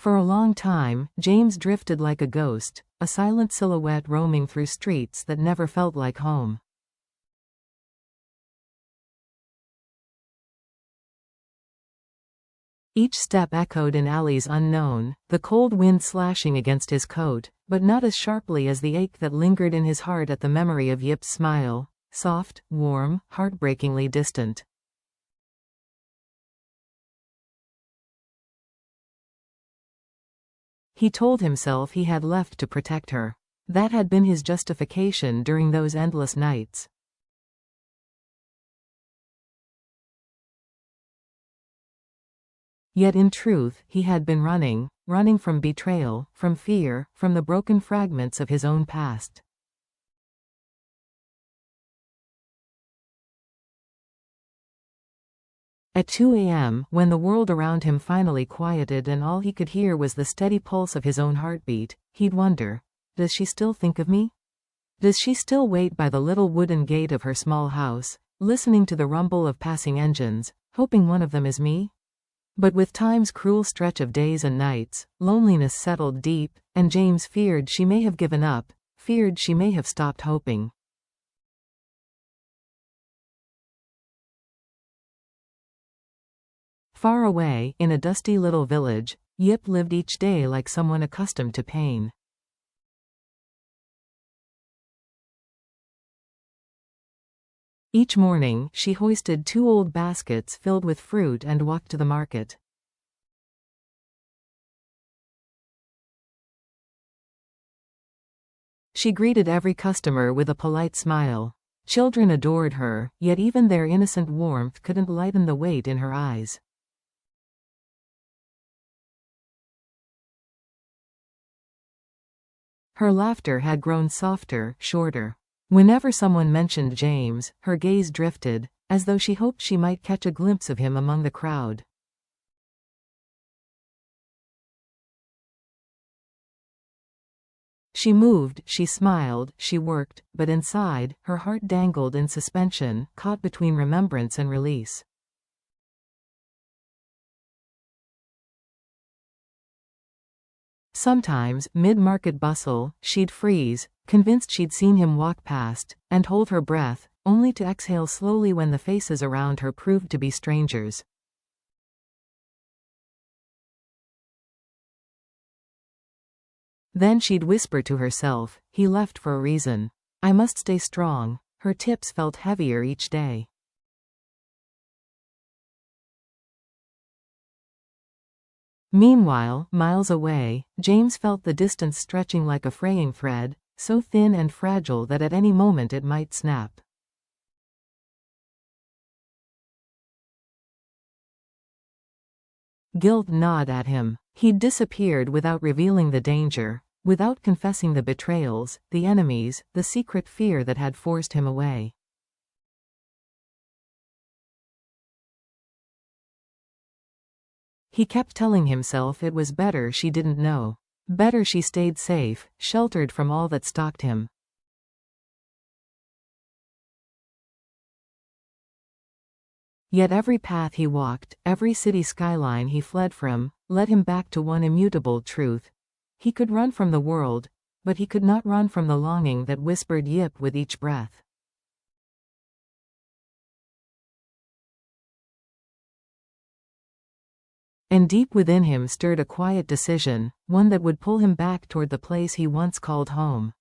For a long time, James drifted like a ghost, a silent silhouette roaming through streets that never felt like home. Each step echoed in alleys unknown, the cold wind slashing against his coat, but not as sharply as the ache that lingered in his heart at the memory of Diep's smile, soft, warm, heartbreakingly distant. He told himself he had left to protect her. That had been his justification during those endless nights. Yet in truth, he had been running from betrayal, from fear, from the broken fragments of his own past. At 2 a.m., when the world around him finally quieted and all he could hear was the steady pulse of his own heartbeat, he'd wonder, does she still think of me? Does she still wait by the little wooden gate of her small house, listening to the rumble of passing engines, hoping one of them is me? But with time's cruel stretch of days and nights, loneliness settled deep, and James feared she may have given up, feared she may have stopped hoping. Far away, in a dusty little village, Diep lived each day like someone accustomed to pain. Each morning, she hoisted 2 old baskets filled with fruit and walked to the market. She greeted every customer with a polite smile. Children adored her, yet even their innocent warmth couldn't lighten the weight in her eyes. Her laughter had grown softer, shorter. Whenever someone mentioned James, her gaze drifted, as though she hoped she might catch a glimpse of him among the crowd. She moved, she smiled, she worked, but inside, her heart dangled in suspension, caught between remembrance and release. Sometimes, mid-market bustle, she'd freeze, convinced she'd seen him walk past, and hold her breath, only to exhale slowly when the faces around her proved to be strangers. Then she'd whisper to herself, he left for a reason. I must stay strong. Her tips felt heavier each day. Meanwhile, miles away, James felt the distance stretching like a fraying thread, so thin and fragile that at any moment it might snap. Guilt gnawed at him. He'd disappeared without revealing the danger, without confessing the betrayals, the enemies, the secret fear that had forced him away. He kept telling himself it was better she didn't know. Better she stayed safe, sheltered from all that stalked him. Yet every path he walked, every city skyline he fled from, led him back to one immutable truth. He could run from the world, but he could not run from the longing that whispered Diep with each breath. And deep within him stirred a quiet decision, one that would pull him back toward the place he once called home.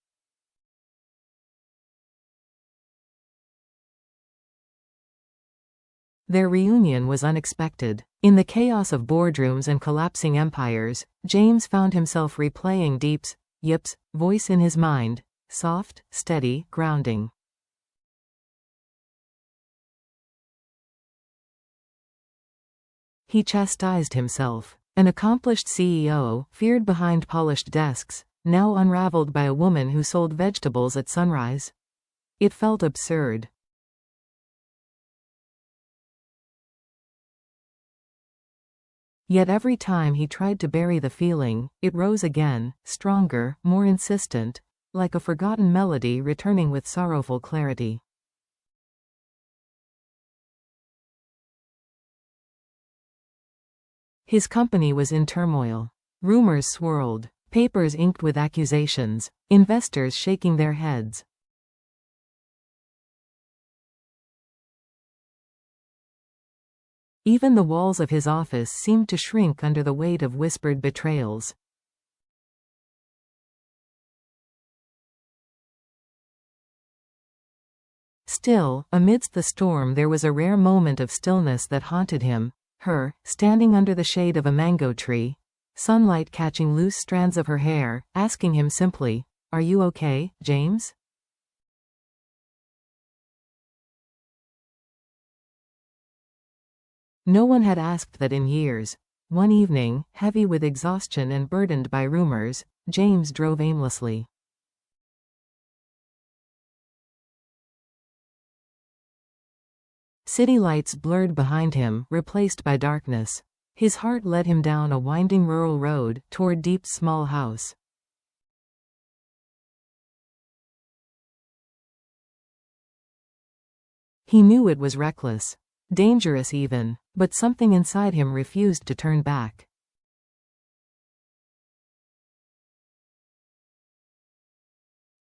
Their reunion was unexpected. In the chaos of boardrooms and collapsing empires, James found himself replaying Diep's voice in his mind, soft, steady, grounding. He chastised himself. An accomplished CEO, feared behind polished desks, now unraveled by a woman who sold vegetables at sunrise? It felt absurd. Yet every time he tried to bury the feeling, it rose again, stronger, more insistent, like a forgotten melody returning with sorrowful clarity. His company was in turmoil. Rumors swirled, papers inked with accusations, investors shaking their heads. Even the walls of his office seemed to shrink under the weight of whispered betrayals. Still, amidst the storm there was a rare moment of stillness that haunted him. Her, standing under the shade of a mango tree, sunlight catching loose strands of her hair, asking him simply, "Are you okay, James?" No one had asked that in years. One evening, heavy with exhaustion and burdened by rumors, James drove aimlessly. City lights blurred behind him, replaced by darkness. His heart led him down a winding rural road, toward Diep's small house. He knew it was reckless. Dangerous even, but something inside him refused to turn back.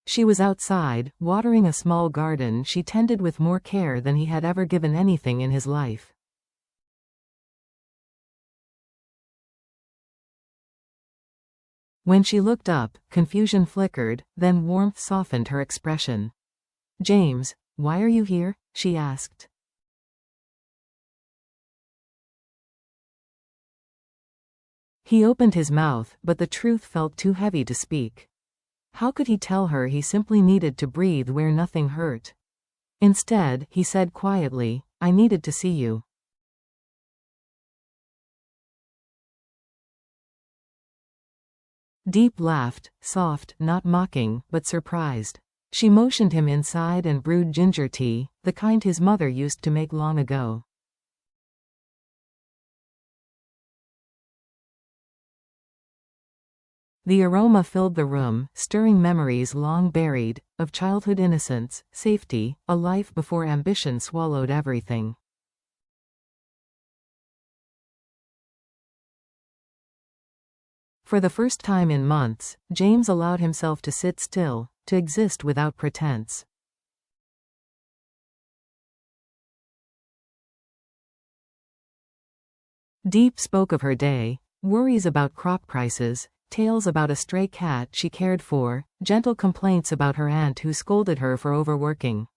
She was outside, watering a small garden she tended with more care than he had ever given anything in his life. When she looked up, confusion flickered, then warmth softened her expression. "James, why are you here?" she asked. He opened his mouth, but the truth felt too heavy to speak. How could he tell her he simply needed to breathe where nothing hurt? Instead, he said quietly, "I needed to see you." Diep laughed, soft, not mocking, but surprised. She motioned him inside and brewed ginger tea, the kind his mother used to make long ago. The aroma filled the room, stirring memories long buried, of childhood innocence, safety, a life before ambition swallowed everything. For the first time in months, James allowed himself to sit still, to exist without pretense. Diep spoke of her day, worries about crop prices, tales about a stray cat she cared for, gentle complaints about her aunt who scolded her for overworking.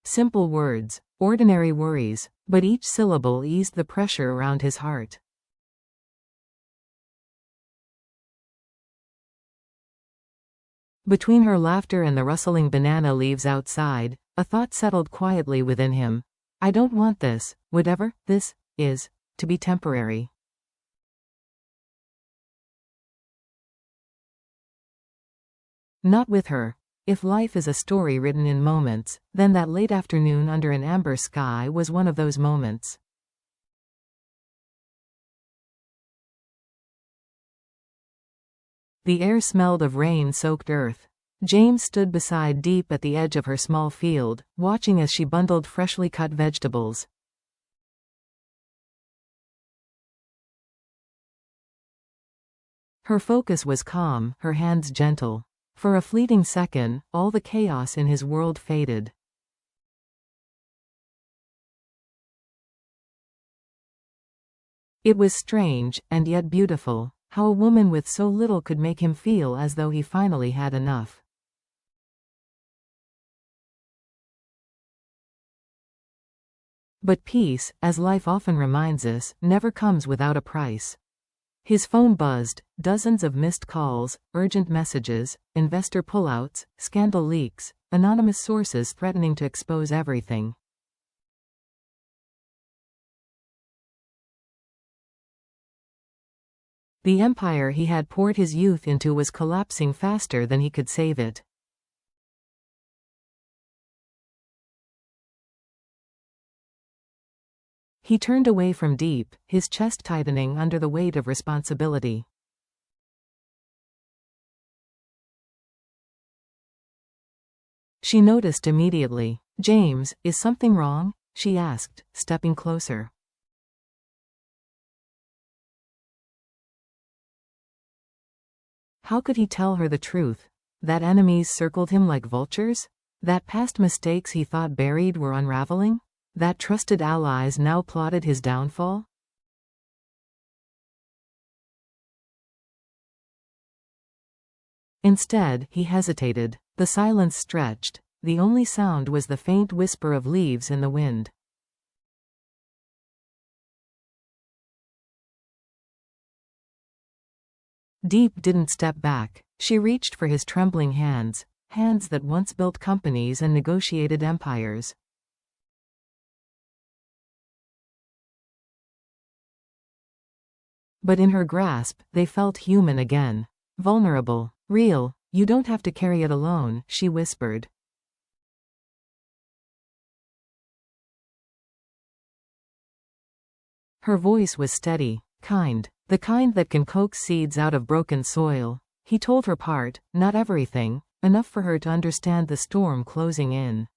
Simple words, ordinary worries, but each syllable eased the pressure around his heart. Between her laughter and the rustling banana leaves outside, a thought settled quietly within him. I don't want this, whatever this is, to be temporary. Not with her. If life is a story written in moments, then that late afternoon under an amber sky was one of those moments. The air smelled of rain-soaked earth. James stood beside Diep at the edge of her small field, watching as she bundled freshly cut vegetables. Her focus was calm, her hands gentle. For a fleeting second, all the chaos in his world faded. It was strange, and yet beautiful, how a woman with so little could make him feel as though he finally had enough. But peace, as life often reminds us, never comes without a price. His phone buzzed, dozens of missed calls, urgent messages, investor pullouts, scandal leaks, anonymous sources threatening to expose everything. The empire he had poured his youth into was collapsing faster than he could save it. He turned away from Diep, his chest tightening under the weight of responsibility. She noticed immediately. "James, is something wrong?" she asked, stepping closer. How could he tell her the truth? That enemies circled him like vultures? That past mistakes he thought buried were unraveling? That trusted allies now plotted his downfall? Instead, he hesitated. The silence stretched. The only sound was the faint whisper of leaves in the wind. Diep didn't step back. She reached for his trembling hands, hands that once built companies and negotiated empires. But in her grasp, they felt human again. Vulnerable. Real. You don't have to carry it alone, she whispered. Her voice was steady, kind. The kind that can coax seeds out of broken soil. He told her part, not everything, enough for her to understand the storm closing in.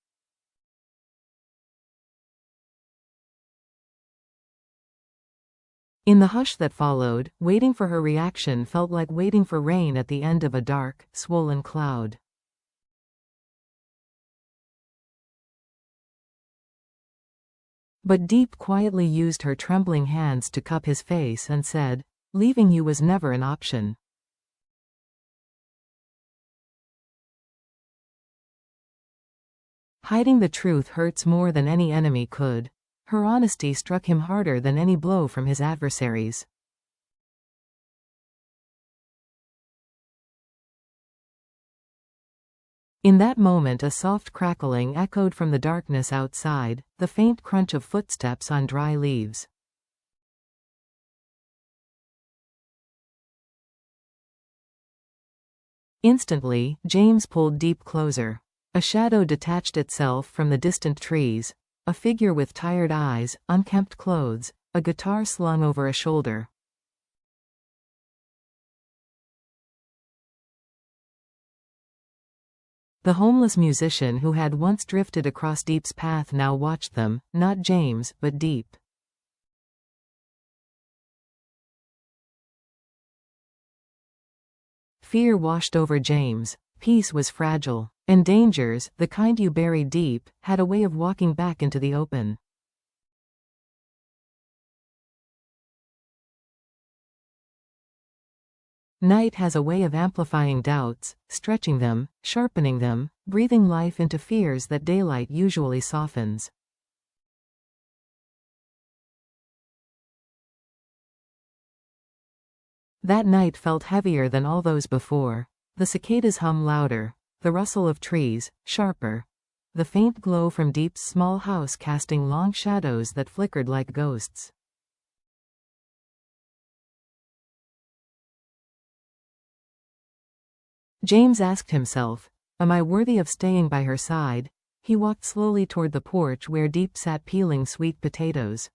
In the hush that followed, waiting for her reaction felt like waiting for rain at the end of a dark, swollen cloud. But Diep quietly used her trembling hands to cup his face and said, "Leaving you was never an option." Hiding the truth hurts more than any enemy could. Her honesty struck him harder than any blow from his adversaries. In that moment a soft crackling echoed from the darkness outside, the faint crunch of footsteps on dry leaves. Instantly, James pulled Diep closer. A shadow detached itself from the distant trees, a figure with tired eyes, unkempt clothes, a guitar slung over a shoulder. The homeless musician who had once drifted across Diep's path now watched them, not James, but Diep. Fear washed over James. Peace was fragile. And dangers, the kind you bury deep, had a way of walking back into the open. Night has a way of amplifying doubts, stretching them, sharpening them, breathing life into fears that daylight usually softens. That night felt heavier than all those before. The cicadas hum louder, the rustle of trees, sharper. The faint glow from Diep's small house casting long shadows that flickered like ghosts. James asked himself, "Am I worthy of staying by her side?" He walked slowly toward the porch where Diep sat peeling sweet potatoes.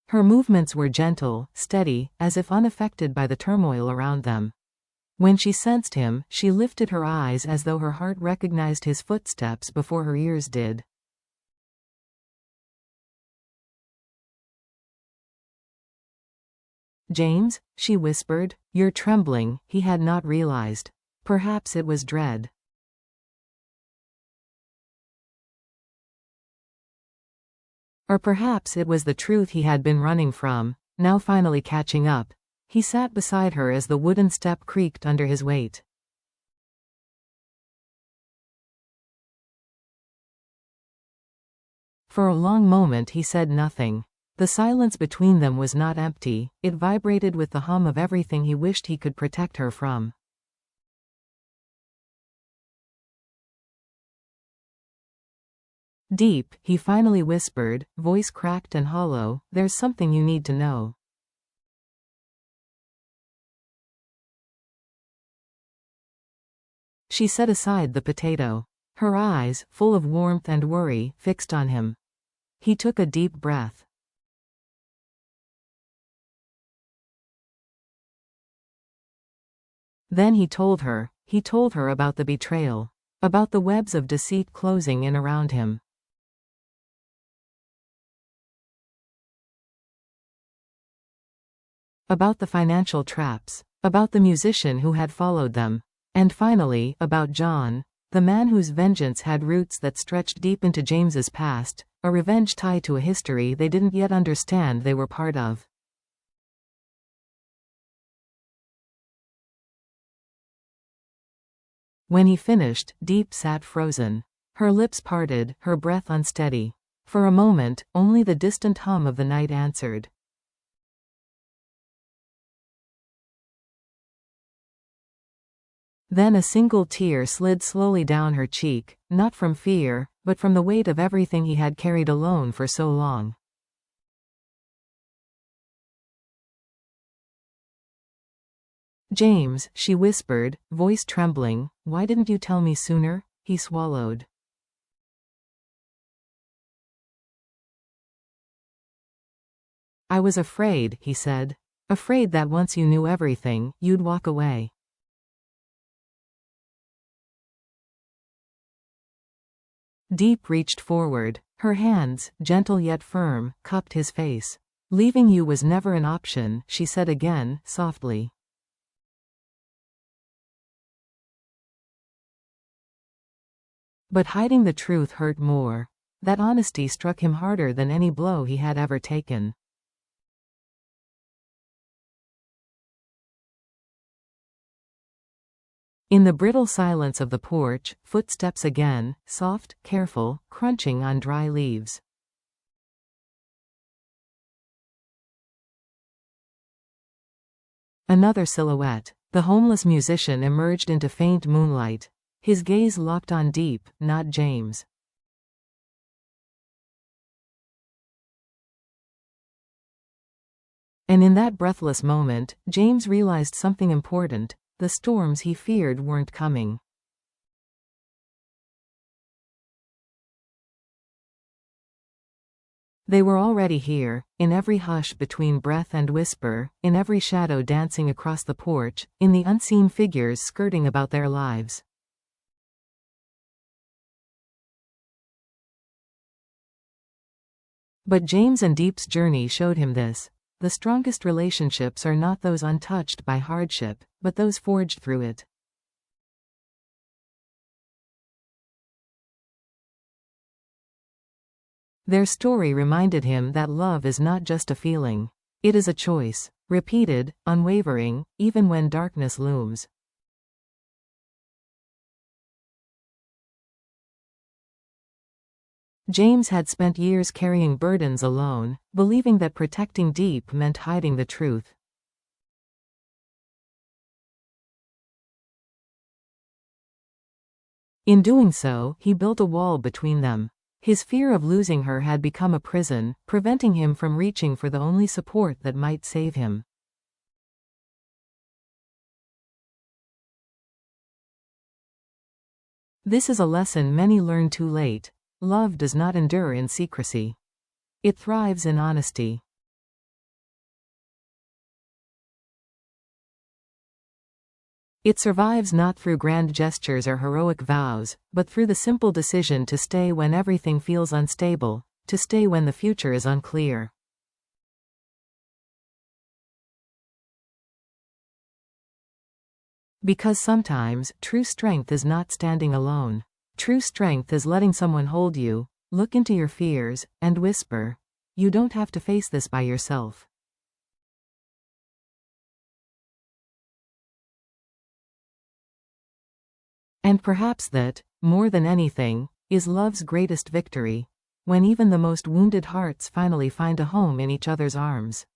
Her movements were gentle, steady, as if unaffected by the turmoil around them. When she sensed him, she lifted her eyes as though her heart recognized his footsteps before her ears did. "James," she whispered, "you're trembling." He had not realized. Perhaps it was dread. Or perhaps it was the truth he had been running from, now finally catching up. He sat beside her as the wooden step creaked under his weight. For a long moment he said nothing. The silence between them was not empty, it vibrated with the hum of everything he wished he could protect her from. "Diep," he finally whispered, voice cracked and hollow, "there's something you need to know." She set aside the potato. Her eyes, full of warmth and worry, fixed on him. He took a deep breath. Then he told her. he told her about the betrayal. About the webs of deceit closing in around him. About the financial traps. About the musician who had followed them. And finally, about John, the man whose vengeance had roots that stretched deep into James's past, a revenge tied to a history they didn't yet understand they were part of. When he finished, Diep sat frozen. Her lips parted, her breath unsteady. For a moment, only the distant hum of the night answered. Then a single tear slid slowly down her cheek, not from fear, but from the weight of everything he had carried alone for so long. "James," she whispered, voice trembling, "why didn't you tell me sooner?" He swallowed. "I was afraid," he said. "Afraid that once you knew everything, you'd walk away." Diep reached forward. Her hands, gentle yet firm, cupped his face. "Leaving you was never an option," she said again, softly. But hiding the truth hurt more. That honesty struck him harder than any blow he had ever taken. In the brittle silence of the porch, footsteps again, soft, careful, crunching on dry leaves. Another silhouette. The homeless musician emerged into faint moonlight. His gaze locked on Diep, not James. And in that breathless moment, James realized something important. The storms he feared weren't coming. They were already here, in every hush between breath and whisper, in every shadow dancing across the porch, in the unseen figures skirting about their lives. But James and Diep's journey showed him this. The strongest relationships are not those untouched by hardship, but those forged through it. Their story reminded him that love is not just a feeling. It is a choice, repeated, unwavering, even when darkness looms. James had spent years carrying burdens alone, believing that protecting Diep meant hiding the truth. In doing so, he built a wall between them. His fear of losing her had become a prison, preventing him from reaching for the only support that might save him. This is a lesson many learn too late. Love does not endure in secrecy. It thrives in honesty. It survives not through grand gestures or heroic vows, but through the simple decision to stay when everything feels unstable, to stay when the future is unclear. Because sometimes, true strength is not standing alone. True strength is letting someone hold you, look into your fears, and whisper, "You don't have to face this by yourself." And perhaps that, more than anything, is love's greatest victory, when even the most wounded hearts finally find a home in each other's arms.